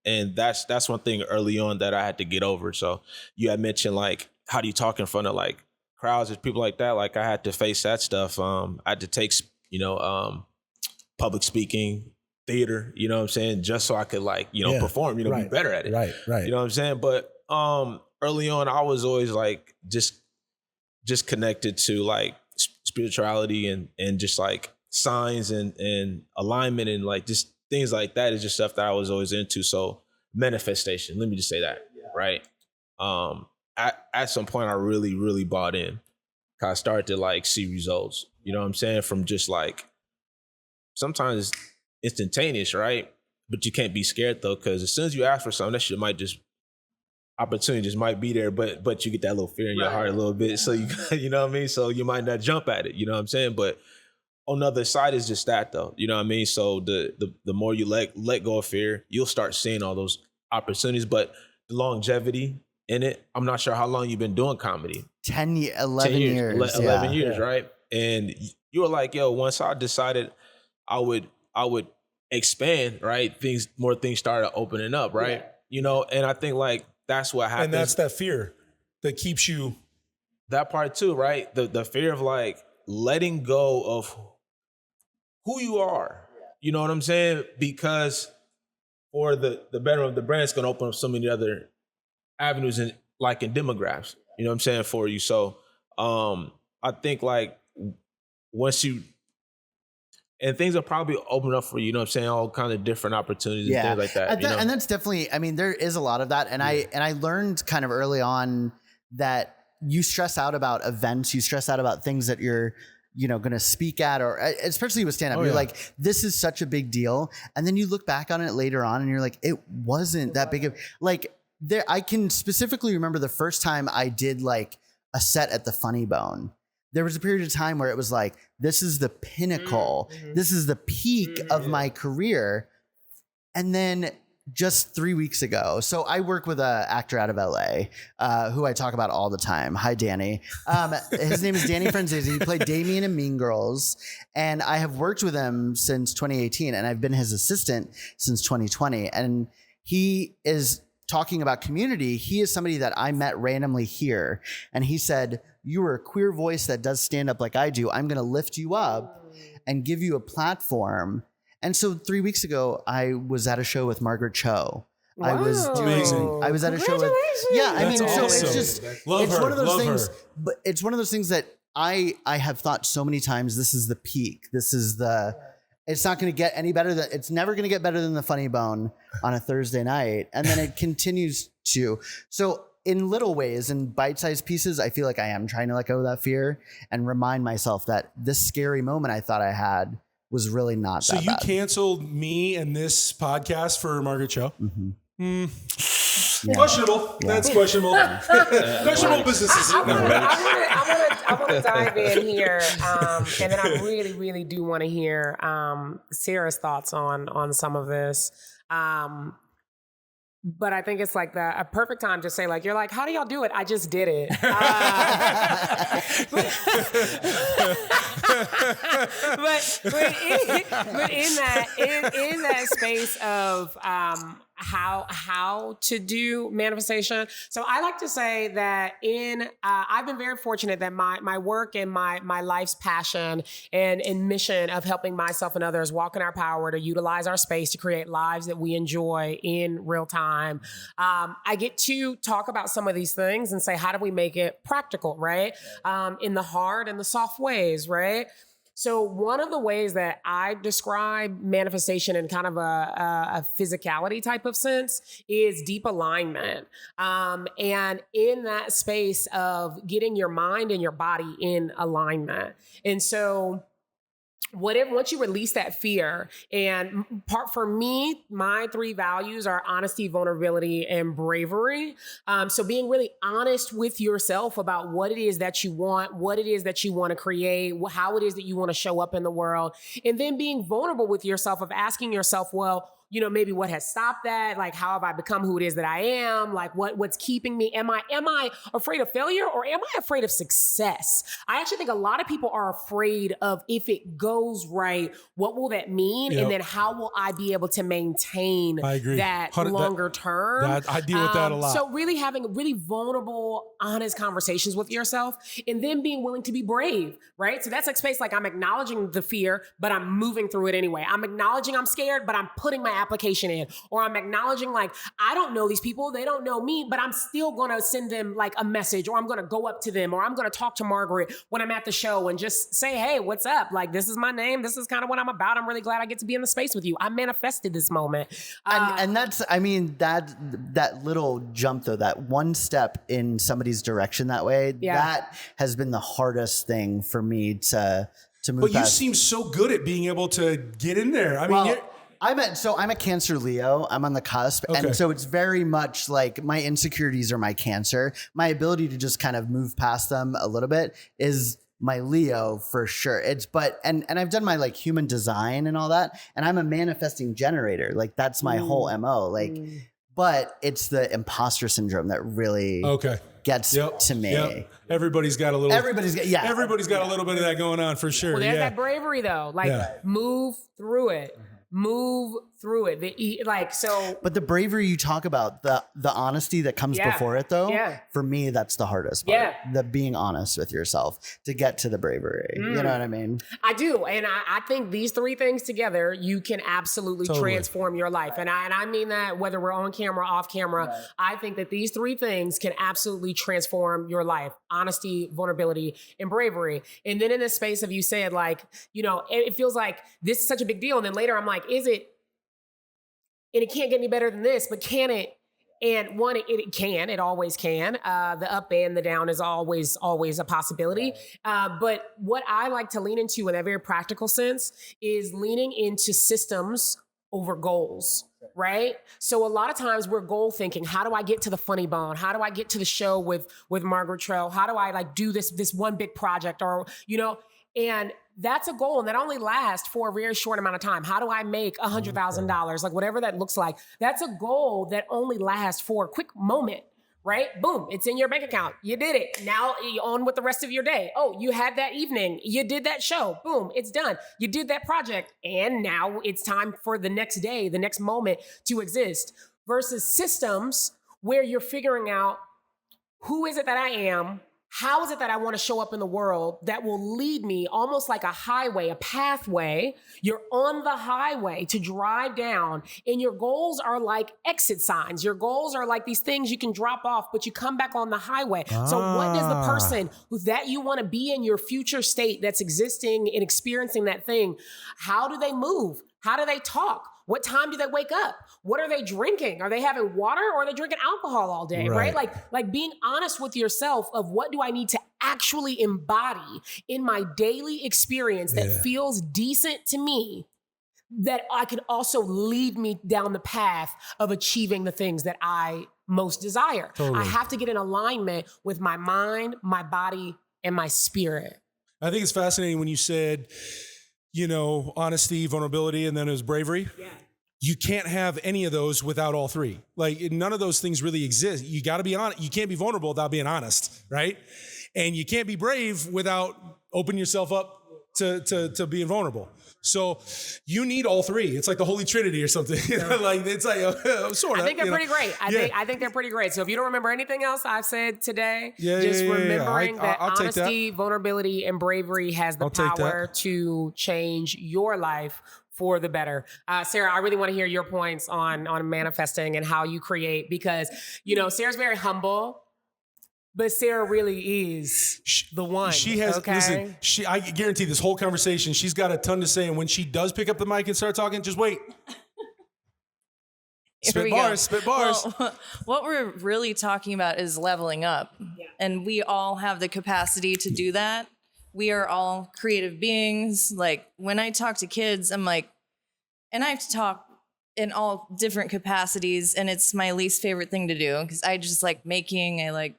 And that's one thing early on that I had to get over. So you had mentioned, like, how do you talk in front of like crowds and people like that? Like, I had to face that stuff. I had to take, public speaking, theater, you know what I'm saying? Just so I could perform, be better at it. Right. You know what I'm saying? But early on, I was always like just connected to like spirituality and just like signs and alignment and like just things like that is just stuff that I was always into. So manifestation, let me just say that, right? At some point, I really, really bought in. I started to like see results, you know what I'm saying? From just like, sometimes instantaneous, right? But you can't be scared though, because as soon as you ask for something, that shit opportunity just might be there, but you get that little fear in your heart a little bit. So you know what I mean? So you might not jump at it, you know what I'm saying? But on the other side is just that though, you know what I mean? So the more you let go of fear, you'll start seeing all those opportunities. But the longevity in it, I'm not sure how long you've been doing comedy. 11 years. 11 years, right? And you were like, yo, once I decided I would expand, right? More things started opening up, right? Yeah. You know, and I think like that's what happens. And that's that fear that keeps you. That part too, right? The fear of like letting go of who you are. You know what I'm saying? Because for the betterment of the brand, it's going to open up so many other avenues in demographics. You know what I'm saying, for you. So I think like once you, and things will probably open up for you know what I'm saying, all kinds of different opportunities and things like that. And that's definitely, I mean, there is a lot of that. And I learned kind of early on that you stress out about events, you stress out about things that you're, going to speak at, or especially with stand-up, you're like, this is such a big deal. And then you look back on it later on and you're like, it wasn't that big of, like, I can specifically remember the first time I did like a set at the Funny Bone. There was a period of time where it was like, this is the pinnacle. This is the peak of my career. And then just 3 weeks ago, so I work with an actor out of LA who I talk about all the time. Hi, Danny. His name is Danny Franzese. He played Damien in Mean Girls. And I have worked with him since 2018. And I've been his assistant since 2020. And he is talking about community. He is somebody that I met randomly here. And he said, you are a queer voice that does stand up like I do. I'm going to lift you up and give you a platform. And so 3 weeks ago, I was at a show with Margaret Cho. Wow. I was at a show with, That's so awesome. it's just, Love one of those things, her. but it's one of those things that I have thought so many times, this is the peak. It's not going to get any better it's never going to get better than the Funny Bone on a Thursday night. And then it continues to. So in little ways, in bite-sized pieces, I feel like I am trying to let go of that fear and remind myself that this scary moment I thought I had was really not that bad. So you canceled me and this podcast for Margaret Cho? Yeah. Questionable. Yeah. That's questionable. Questionable businesses. I want to dive in here, and then I really, really do want to hear Sarah's thoughts on some of this. but I think it's like a perfect time to say, like, you're like, how do y'all do it? I just did it. But in that space of how to do manifestation. So I like to say that I've been very fortunate that my work and my life's passion and mission of helping myself and others walk in our power to utilize our space to create lives that we enjoy in real time. I get to talk about some of these things and say, how do we make it practical, right? In the hard and the soft ways, right? So one of the ways that I describe manifestation in kind of a physicality type of sense is deep alignment. And in that space of getting your mind and your body in alignment. And so once you release that fear, and for me, my 3 values are honesty, vulnerability, and bravery. So being really honest with yourself about what it is that you want, what it is that you want to create, how it is that you want to show up in the world, and then being vulnerable with yourself of asking yourself, well, you know, maybe what has stopped that? Like, how have I become who it is that I am? Like, what's keeping me? Am I afraid of failure, or am I afraid of success? I actually think a lot of people are afraid of, if it goes right, what will that mean? Yep. And then how will I be able to maintain that longer term? I deal with that a lot. So really having really vulnerable, honest conversations with yourself, and then being willing to be brave, right? So that's like space, like I'm acknowledging the fear, but I'm moving through it anyway. I'm acknowledging I'm scared, but I'm putting my application in, or I'm acknowledging, like, I don't know these people, they don't know me, but I'm still going to send them like a message, or I'm going to go up to them, or I'm going to talk to Margaret when I'm at the show and just say, hey, what's up? Like, this is my name. This is kind of what I'm about. I'm really glad I get to be in the space with you. I manifested this moment. And that's, I mean, that little jump though, that one step in somebody's direction that way, that has been the hardest thing for me to move But you past. seem so good at being able to get in there. I mean, I'm a Cancer Leo. I'm on the cusp. Okay. And so it's very much like my insecurities are my Cancer. My ability to just kind of move past them a little bit is my Leo for sure. And I've done my like human design and all that. And I'm a manifesting generator. Like that's my whole MO. Like, but it's the imposter syndrome that really gets to me. Yep. Everybody's got a little. Everybody's got a little bit of that going on for sure. Well, there's that bravery though. Like move through it. Move through it. But the bravery you talk about, the honesty that comes before it though, for me, that's the hardest part. The being honest with yourself to get to the bravery. You know what I mean? I do. And I think these 3 things together, you can absolutely transform your life. And I mean that whether we're on camera, off camera, I think that these 3 things can absolutely transform your life. Honesty, vulnerability, and bravery. And then in this space of you said, like, you know, it feels like this is such a big deal. And then later I'm like, is it? And it can't get any better than this, but can it? And one, it can, it always can. The up and the down is always a possibility. But what I like to lean into in a very practical sense is leaning into systems over goals, right? So a lot of times we're goal thinking. How do I get to the funny bone? How do I get to the show with Margaret Trell? How do I like do this one big project, or, you know, and that's a goal, and that only lasts for a very short amount of time. How do I make $100,000? Like whatever that looks like. That's a goal that only lasts for a quick moment, right? Boom, it's in your bank account. You did it. Now you're on with the rest of your day. Oh, you had that evening. You did that show. Boom, it's done. You did that project. And now it's time for the next day, the next moment to exist. Versus systems where you're figuring out, who is it that I am? How is it that I want to show up in the world that will lead me almost like a highway, a pathway? You're on the highway to drive down, and your goals are like exit signs. Your goals are like these things you can drop off, but you come back on the highway. So what does the person that you want to be in your future state that's existing and experiencing that thing, how do they move? How do they talk? What time do they wake up? What are they drinking? Are they having water, or are they drinking alcohol all day, right? Like being honest with yourself of what do I need to actually embody in my daily experience that feels decent to me, that I can also lead me down the path of achieving the things that I most desire. I have to get in alignment with my mind, my body, and my spirit. I think it's fascinating when you said, you know, honesty, vulnerability, and then it was bravery. Yeah. you can't have any of those without all three. Like none of those things really exist. You got to be honest. You can't be vulnerable without being honest, right? And you can't be brave without opening yourself up to being vulnerable. So you need all three. It's like the Holy Trinity or something. Like it's like sort of. I think they're pretty great. I think they're pretty great. So if you don't remember anything else I've said today, remembering that I'll honesty, vulnerability, and bravery has the power to change your life for the better. Sarah, I really want to hear your points on manifesting and how you create, because, you know, Sarah's very humble, but Sarah really is the one. She has, listen, I guarantee this whole conversation, she's got a ton to say. And when she does pick up the mic and start talking, just wait. Spit bars. Well, what we're really talking about is leveling up. Yeah. And we all have the capacity to do that. We are all creative beings. Like when I talk to kids, I'm like, and I have to talk in all different capacities, and it's my least favorite thing to do because I just like making. I like,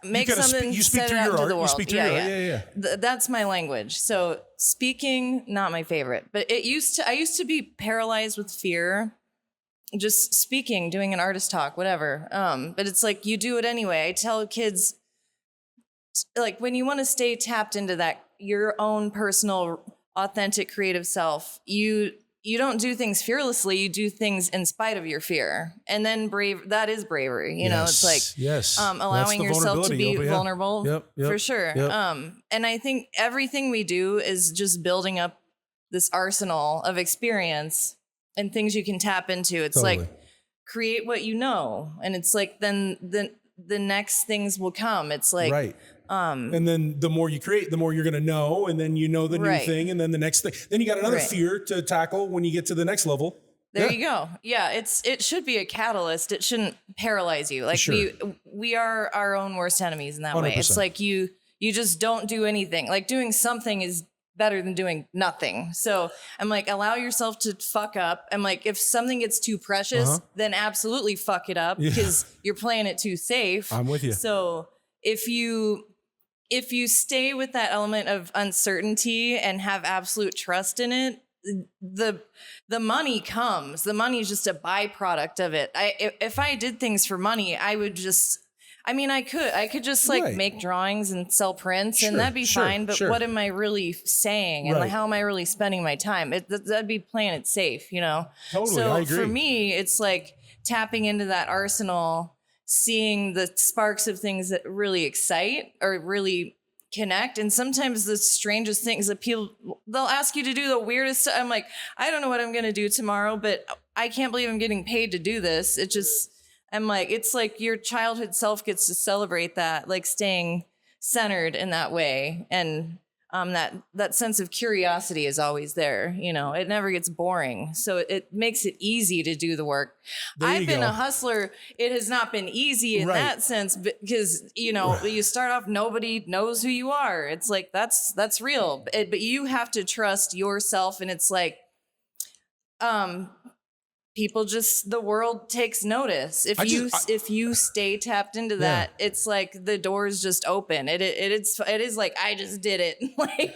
make something, set it out into the world. That's my language. So speaking, not my favorite, but I used to be paralyzed with fear. Just speaking, doing an artist talk, whatever. But it's like you do it anyway. I tell kids, like when you want to stay tapped into that, your own personal, authentic, creative self, you don't do things fearlessly. You do things in spite of your fear, and then that is bravery. You know, it's like allowing yourself to be vulnerable for sure. And I think everything we do is just building up this arsenal of experience and things you can tap into. It's like create what you know, and it's like then the next things will come. It's like and then the more you create, the more you're going to know, and then you know the new thing, and then the next thing. Then you got another fear to tackle when you get to the next level. There you go. Yeah, it should be a catalyst. It shouldn't paralyze you. Like we are our own worst enemies in that 100%. Way. It's like you just don't do anything. Like doing something is better than doing nothing. So I'm like, allow yourself to fuck up. I'm like, if something gets too precious, then absolutely fuck it up because you're playing it too safe. I'm with you. So if you stay with that element of uncertainty and have absolute trust in it, the money comes. The money is just a byproduct of it. If I did things for money, I would just, I could just like make drawings and sell prints and that'd be fine. But what am I really saying? And how am I really spending my time? That'd be playing it safe, you know? Totally, so I agree. For me, it's like tapping into that arsenal, seeing the sparks of things that really excite or really connect. And sometimes the strangest things that they'll ask you to do the weirdest stuff. I'm like, I don't know what I'm going to do tomorrow, but I can't believe I'm getting paid to do this. I'm like, it's like your childhood self gets to celebrate that, like staying centered in that way. And that sense of curiosity is always there. You know, it never gets boring. So it makes it easy to do the work. I've been a hustler. It has not been easy in that sense because, you know, you start off, nobody knows who you are. It's like, that's real. But you have to trust yourself. And it's like, the world takes notice. If you stay tapped into that, it's like the doors just open. It is like, I just did it. Like,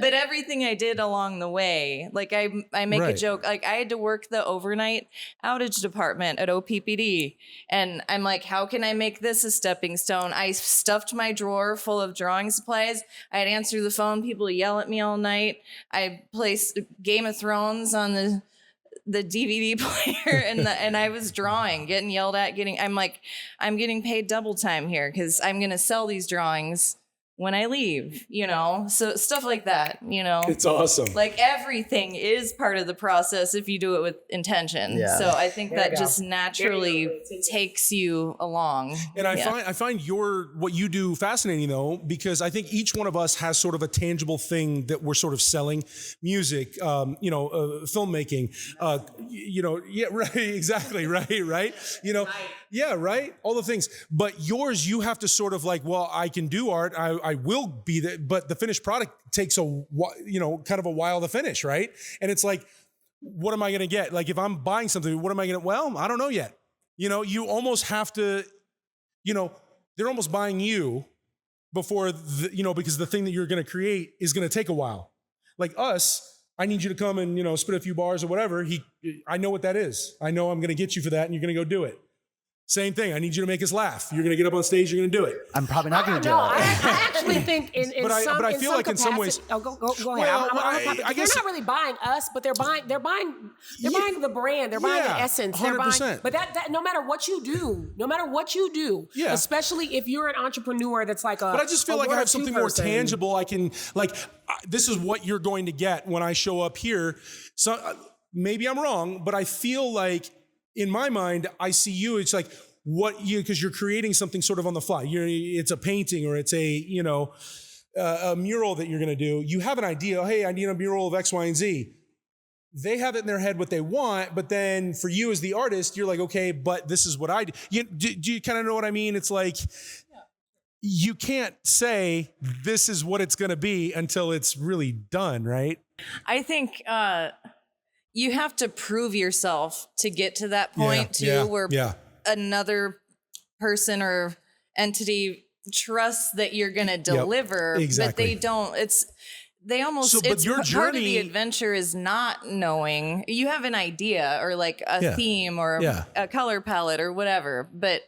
but everything I did along the way, like I make a joke, like I had to work the overnight outage department at OPPD. And I'm like, how can I make this a stepping stone? I stuffed my drawer full of drawing supplies. I'd answer the phone. People yell at me all night. I placed Game of Thrones on the DVD player and I was drawing, getting yelled at, I'm getting paid double time here because I'm going to sell these drawings when I leave, you know? So stuff like that, you know? It's awesome. Like everything is part of the process if you do it with intention. Yeah. So I think that just naturally takes you along. And I find what you do fascinating though, because I think each one of us has sort of a tangible thing that we're sort of selling. Music, filmmaking, exactly. Right. You know, all the things, but yours, you have to sort of like, well, I can do art. I will be there, but the finished product takes kind of a while to finish, right? And it's like, what am I going to get? Like if I'm buying something, what am I going to, well, I don't know yet. You know, you almost have to, they're almost buying you before, because the thing that you're going to create is going to take a while. Like us, I need you to come and, spit a few bars or whatever. I know what that is. I know I'm going to get you for that and you're going to go do it. Same thing. I need you to make us laugh. You're going to get up on stage. You're going to do it. I'm probably not going to do it. I actually think But I feel like in some ways. Oh, go ahead. Well, I guess they're not really buying us, but they're buying the brand. They're buying the essence. 100%. But that no matter what you do, Yeah. especially if you're an entrepreneur that's like a. But I just feel like I have something more tangible. I can this is what you're going to get when I show up here. So maybe I'm wrong, but I feel like in my mind, I see you. It's like because you're creating something sort of on the fly. It's a painting or it's a mural that you're going to do. You have an idea. Oh, hey, I need a mural of X, Y, and Z. They have it in their head what they want, but then for you as the artist, you're like, okay, but this is what I do. Do you kind of know what I mean? It's like you can't say this is what it's going to be until it's really done, right? I think you have to prove yourself to get to that point where another person or entity trusts that you're going to deliver, exactly. but they don't. But your part of the journey- adventure is not knowing. You have an idea or like a theme or a color palette or whatever, but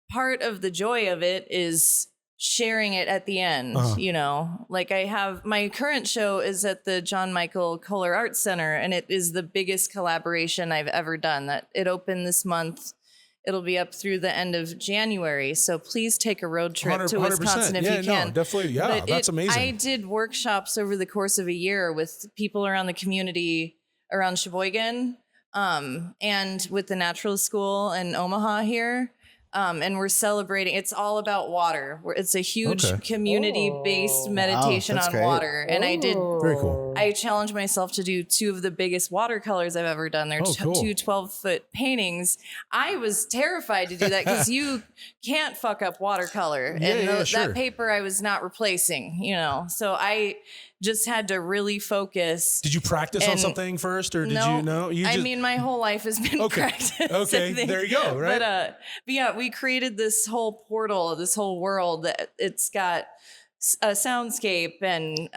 part of the joy of it is sharing it at the end, like I have my current show is at the John Michael Culxr Arts Center, and it is the biggest collaboration I've ever done. That it opened this month. It'll be up through the end of January. So please take a road trip to Wisconsin if you can. No, definitely. Yeah, that's amazing. I did workshops over the course of a year with people around the community around Sheboygan, and with the Natural School in Omaha here. And we're celebrating. It's all about water. It's a huge community-based meditation on great. water. And I did. Very cool. I challenged myself to do 2 of the biggest watercolors I've ever done. They're cool. 2 12-foot paintings. I was terrified to do that because you can't fuck up watercolor. Sure. That paper I was not replacing, So I just had to really focus. Did you practice on something first, or did you know? I mean, my whole life has been practice. Okay, there you go. Right. But yeah, we created this whole portal, this whole world that it's got a soundscape and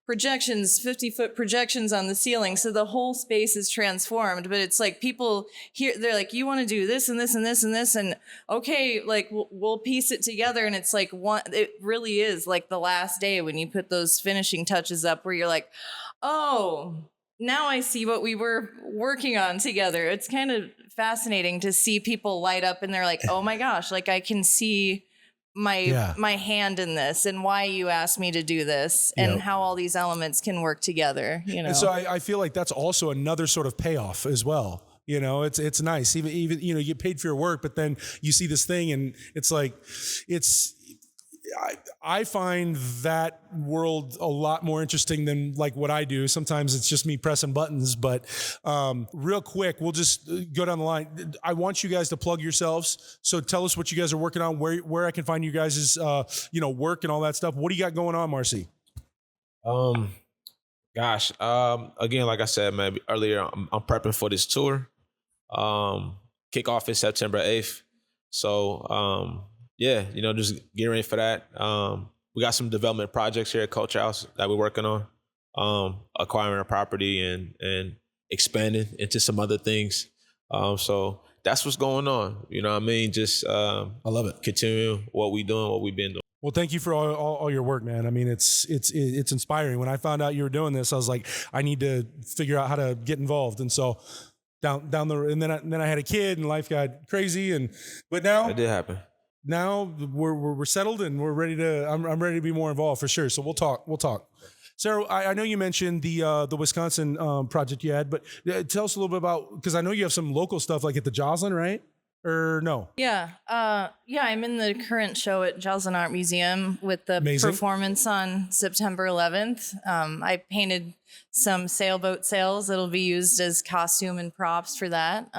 projections, 50-foot projections on the ceiling. So the whole space is transformed, but it's like people here, they're like, you want to do this and this and this and this. And okay, like we'll piece it together. And it's like it really is like the last day when you put those finishing touches up where you're like, oh, now I see what we were working on together. It's kind of fascinating to see people light up and they're like, oh my gosh, like I can see my hand in this and why you asked me to do this and how all these elements can work together, And so I feel like that's also another sort of payoff as well. It's nice. Even you get paid for your work, but then you see this thing and it's like, I find that world a lot more interesting than like what I do. Sometimes it's just me pressing buttons, but real quick, we'll just go down the line. I want you guys to plug yourselves. So tell us what you guys are working on, where I can find you guys' work and all that stuff. What do you got going on, Marcey? Again, like I said, maybe earlier, I'm prepping for this tour. Kickoff is September 8th. So, just getting ready for that. We got some development projects here at Culxr House that we're working on, acquiring a property and expanding into some other things. So that's what's going on. You know what I mean? Just I love it. Continue what we've been doing. Well, thank you for all your work, man. I mean, it's inspiring. When I found out you were doing this, I was like, I need to figure out how to get involved. And so and then I had a kid and life got crazy. But now it did happen. Now we're settled and we're ready to. I'm ready to be more involved for sure. So we'll talk. Sarah, I know you mentioned the Wisconsin project you had, but tell us a little bit about, because I know you have some local stuff like at the Joslin, right? Or no? Yeah. I'm in the current show at Joslin Art Museum with the performance on September 11th. I painted some sailboat sails that'll be used as costume and props for that.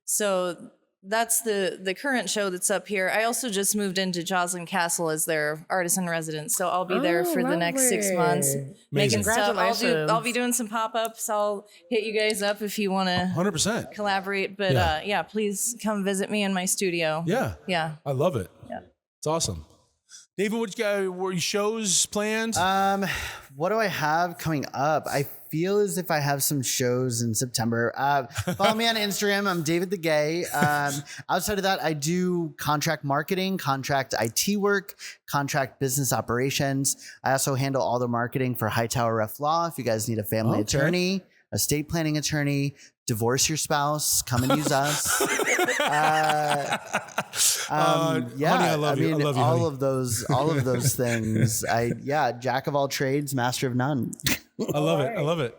So that's the current show that's up here. I also just moved into Joslin Castle as their artisan resident, so I'll be there for the next 6 months making stuff. I'll be doing some pop-ups. I'll hit you guys up if you want to 100% collaborate. But please come visit me in my studio. Yeah, I love it. Yeah, it's awesome. David, were your shows planned? What do I have coming up? I feel as if I have some shows in September. Follow me on Instagram. I'm David the Gay. Outside of that, I do contract marketing, contract IT work, contract business operations. I also handle all the marketing for Hightower Ref Law. If you guys need a family attorney, estate planning attorney, divorce your spouse, come and use us. Honey, I love you. I love you, all honey. of those things. Jack of all trades, master of none. I love it. I love it.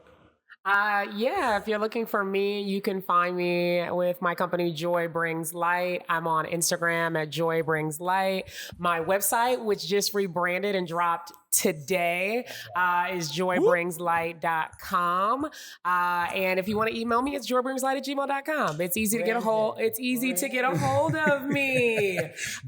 If you're looking for me, you can find me with my company, Joy Brings Light. I'm on Instagram at Joy Brings Light. My website, which just rebranded and dropped today, is joybringslight.com. And if you want to email me, it's joybringslight@gmail.com. It's easy to get a hold. It's easy to get a hold of me.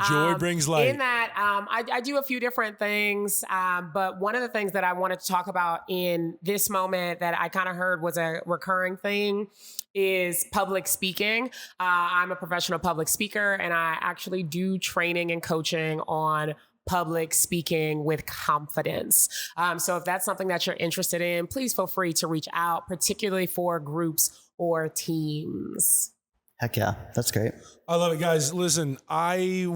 Joy Brings Light. In that, I do a few different things, but one of the things that I wanted to talk about in this moment that I kind of heard was a recurring thing is public speaking. I'm a professional public speaker, and I actually do training and coaching on public speaking with confidence. So if that's something that you're interested in, please feel free to reach out, particularly for groups or teams. Heck yeah, that's great. I love it, guys. Listen, I've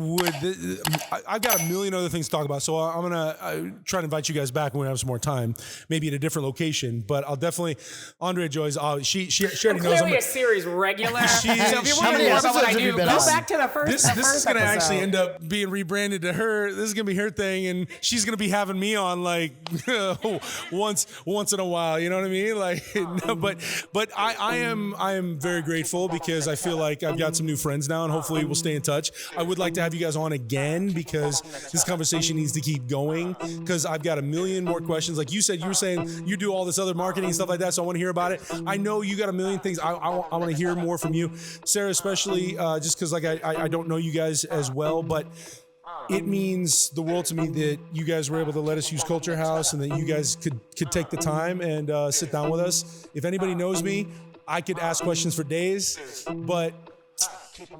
got a million other things to talk about, so I'm gonna try to invite you guys back when we have some more time, maybe at a different location. But I'll definitely, Andrea Joy's. She already knows. I'm a series regular. So if you How want to many know about what I episodes have do, you go been on? back to the first. This is going to actually end up being rebranded to her. This is going to be her thing, and she's going to be having me on like once in a while. You know what I mean? Like, no, but I am very grateful because I feel like I've got some new friends now, and hopefully we'll stay in touch. I would like to have you guys on again because this conversation needs to keep going because I've got a million more questions. Like you said, you were saying you do all this other marketing and stuff like that, so I want to hear about it. I know you got a million things. I want to hear more from you, Sarah, especially just because like I don't know you guys as well, but it means the world to me that you guys were able to let us use Culxr House and that you guys could take the time and sit down with us. If anybody knows me, I could ask questions for days, but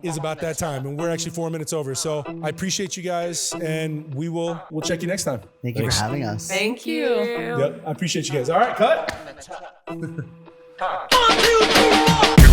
it's about that time, and we're actually 4 minutes over. So I appreciate you guys, and we'll check you next time. Thank you for having us. Thank you. Yep, I appreciate you guys. All right, cut. 1, 2, 3, 4.